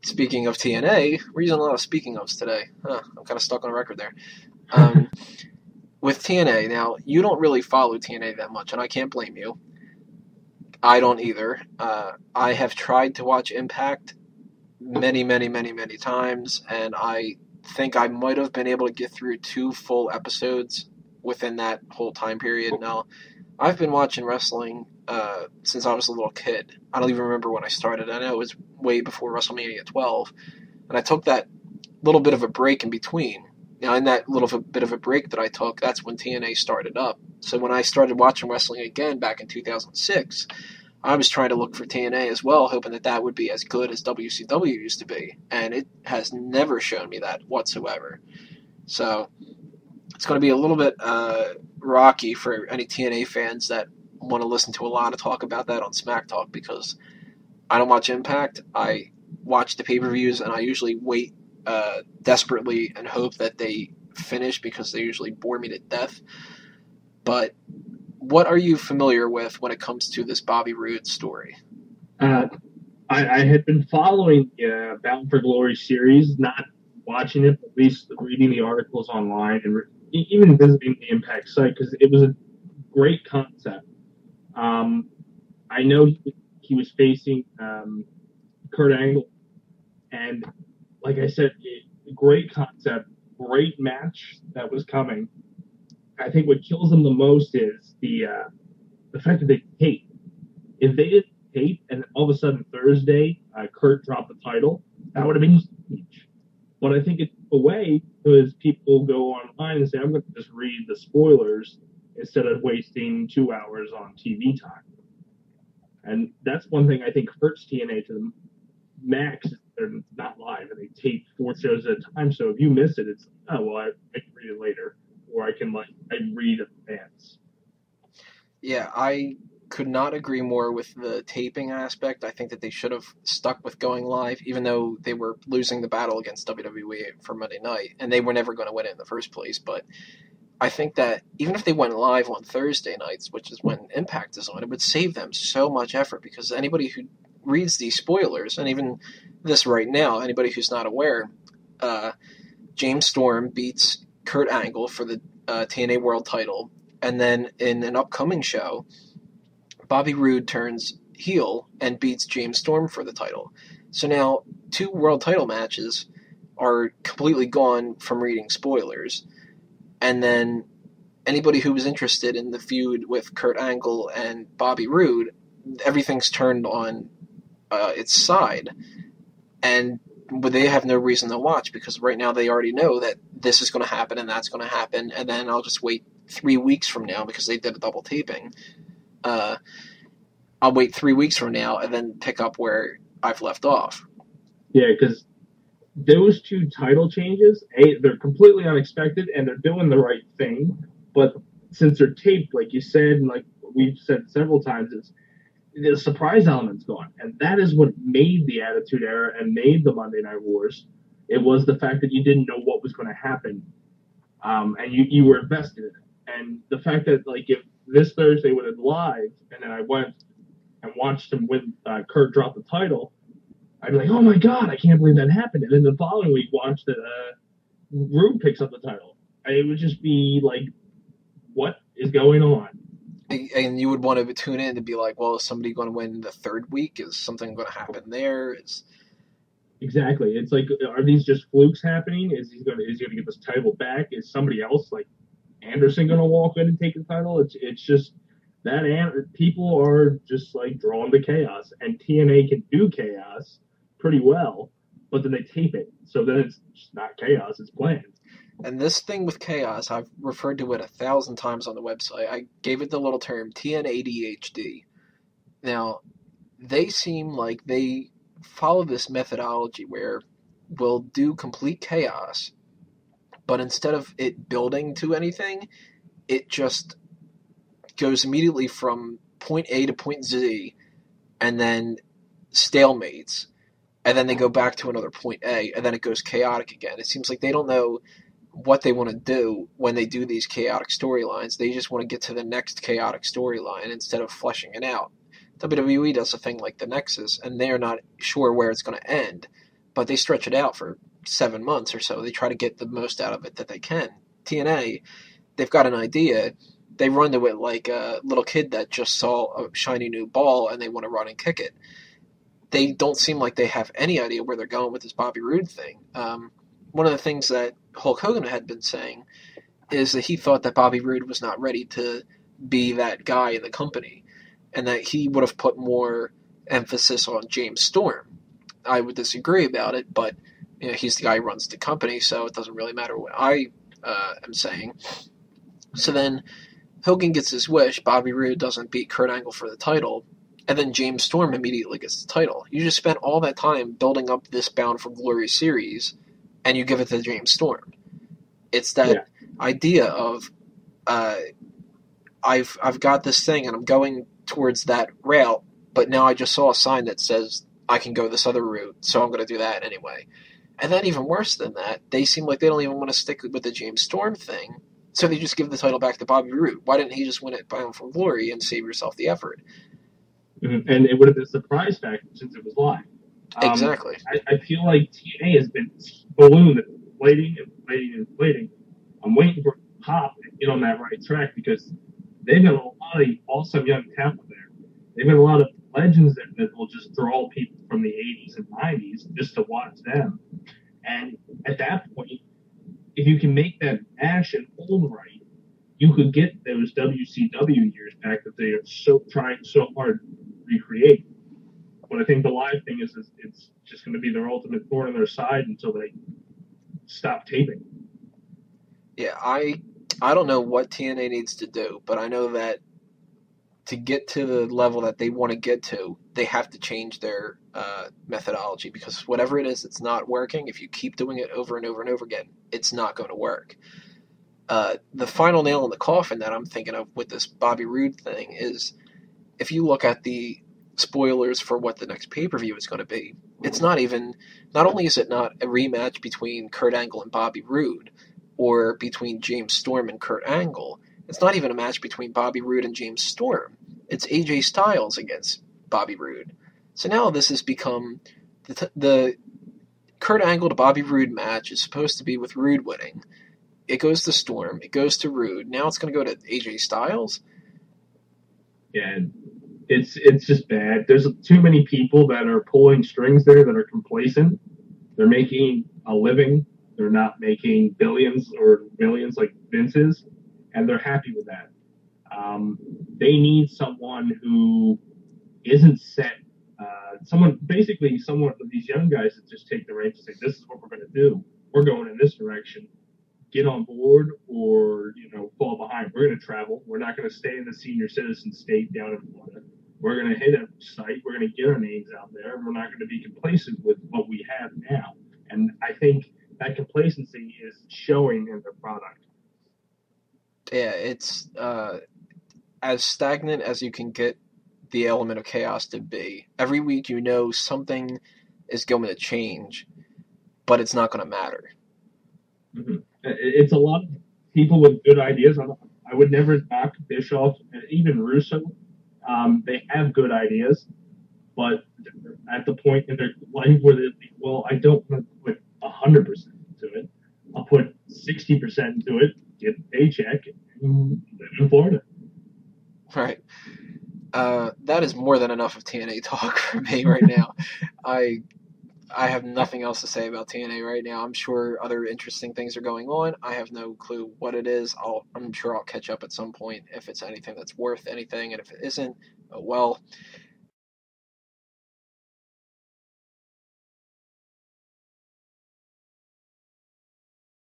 speaking of TNA, we're using a lot of speaking ofs today. I'm kind of stuck on a record there. With TNA, now, you don't really follow TNA that much, and I can't blame you. I don't either. I have tried to watch Impact many, many, many, many times, and I think I might have been able to get through 2 full episodes within that whole time period. Now, I've been watching wrestling since I was a little kid. I don't even remember when I started. I know it was way before WrestleMania 12, and I took that little bit of a break in between. Now, in that bit of a break that I took, that's when TNA started up. So when I started watching wrestling again back in 2006, I was trying to look for TNA as well, hoping that that would be as good as WCW used to be, and it has never shown me that whatsoever. So it's going to be a little bit rocky for any TNA fans that want to listen to a lot of talk about that on Smack Talk, because I don't watch Impact. I watch the pay-per-views, and I usually wait desperately and hope that they finish, because they usually bore me to death. But what are you familiar with when it comes to this Bobby Roode story? I had been following Bound for Glory series, not watching it, but at least reading the articles online and even visiting the Impact site, because it was a great concept. I know he was facing Kurt Angle, and like I said, great concept, great match that was coming. I think what kills them the most is the fact that they tape. If they didn't tape and all of a sudden Thursday, Kurt dropped the title, that would have been huge. But I think it's a way because people go online and say, I'm going to just read the spoilers instead of wasting 2 hours on TV time. And that's one thing I think hurts TNA to the max. They're not live and they tape 4 shows at a time. So if you miss it, it's, oh, well, I can read it later. Or I can I read advance. Yeah, I could not agree more with the taping aspect. I think that they should have stuck with going live, even though they were losing the battle against WWE for Monday night, and they were never going to win it in the first place. But I think that even if they went live on Thursday nights, which is when Impact is on, it would save them so much effort, because anybody who reads these spoilers, and even this right now, anybody who's not aware, James Storm beats Kurt Angle for the TNA World title, and then in an upcoming show, Bobby Roode turns heel and beats James Storm for the title. So now 2 world title matches are completely gone from reading spoilers, and then anybody who was interested in the feud with Kurt Angle and Bobby Roode, everything's turned on its side, and they have no reason to watch, because right now they already know that this is going to happen and that's going to happen, and then I'll just wait 3 weeks from now, because they did a double taping. I'll wait 3 weeks from now and then pick up where I've left off. Yeah, because those 2 title changes, they're completely unexpected and they're doing the right thing. But since they're taped, like you said, and like we've said several times, the surprise element's gone. And that is what made the Attitude Era and made the Monday Night Wars. It was the fact that you didn't know what was going to happen. And you were invested in it. And the fact that, like, if this Thursday would have live and then I went and watched him win, Kurt drop the title, I'd be like, oh my God, I can't believe that happened. And then the following week, watch that Roode picks up the title. It would just be like, what is going on? And you would want to tune in to be like, well, is somebody going to win the 3rd week? Is something going to happen there? Exactly. It's like, are these just flukes happening? Is he going to get this title back? Is somebody else, like Anderson, going to walk in and take the title? It's just that people are just like drawn to chaos, and TNA can do chaos pretty well, but then they tape it, so then it's just not chaos; it's planned. And this thing with chaos, I've referred to it 1,000 times on the website. I gave it the little term TNADHD. Now, they seem like they follow this methodology where we'll do complete chaos, but instead of it building to anything, it just goes immediately from point A to point Z, and then stalemates, and then they go back to another point A, and then it goes chaotic again. It seems like they don't know what they want to do when they do these chaotic storylines. They just want to get to the next chaotic storyline instead of fleshing it out. WWE does a thing like the Nexus, and they're not sure where it's going to end, but they stretch it out for 7 months or so. They try to get the most out of it that they can. TNA, they've got an idea. They run to it like a little kid that just saw a shiny new ball and they want to run and kick it. They don't seem like they have any idea where they're going with this Bobby Roode thing. One of the things that Hulk Hogan had been saying is that he thought that Bobby Roode was not ready to be that guy in the company, and that he would have put more emphasis on James Storm. I would disagree about it, but he's the guy who runs the company, so it doesn't really matter what I am saying. So then Hogan gets his wish. Bobby Roode doesn't beat Kurt Angle for the title, and then James Storm immediately gets the title. You just spent all that time building up this Bound for Glory series, and you give it to James Storm. It's that idea of I've got this thing and I'm going towards that route, but now I just saw a sign that says I can go this other route, so I'm going to do that anyway. And then even worse than that, they seem like they don't even want to stick with the James Storm thing, so they just give the title back to Bobby Roode. Why didn't he just win it Bound for Glory and save yourself the effort? Mm-hmm. And it would have been a surprise factor since it was live. Exactly. I feel like TNA has been ballooned, inflating and inflating and inflating. I'm waiting for Pop to get on that right track because they've got a lot of awesome young talent there. They've got a lot of legends that will just draw people from the 80s and 90s just to watch them. And at that point, if you can make that match and hold right, you could get those WCW years back that they are trying so hard to recreate. But I think the live thing is it's just going to be their ultimate thorn on their side until they stop taping. Yeah, I don't know what TNA needs to do, but I know that to get to the level that they want to get to, they have to change their methodology, because whatever it is that's not working, if you keep doing it over and over and over again, it's not going to work. The final nail in the coffin that I'm thinking of with this Bobby Roode thing is, if you look at the spoilers for what the next pay-per-view is going to be, it's not only is it not a rematch between Kurt Angle and Bobby Roode, or between James Storm and Kurt Angle, it's not even a match between Bobby Roode and James Storm. It's AJ Styles against Bobby Roode. So now this has become the Kurt Angle to Bobby Roode match is supposed to be with Roode winning. It goes to Storm. It goes to Roode. Now it's going to go to AJ Styles. Yeah, it's just bad. There's too many people that are pulling strings there that are complacent. They're making a living. They're not making billions or millions like Vince is, and they're happy with that. They need someone who isn't set. Someone of these young guys that just take the reins and say, "This is what we're going to do. We're going in this direction. Get on board, or fall behind. We're going to travel. We're not going to stay in the senior citizen state down in Florida. We're going to hit a site. We're going to get our names out there. We're not going to be complacent with what we have now." And I think that complacency is showing in their product. Yeah, it's as stagnant as you can get the element of chaos to be. Every week something is going to change, but it's not going to matter. Mm-hmm. It's a lot of people with good ideas. I would never knock Bischoff and even Russo. They have good ideas, but at the point in their life where they think, well, I don't want to put 100% into it. I'll put 60% into it, get a paycheck, and live in Florida. Right. That is more than enough of TNA talk for me right now. I have nothing else to say about TNA right now. I'm sure other interesting things are going on. I have no clue what it is. I'm sure I'll catch up at some point if it's anything that's worth anything, and if it isn't, well,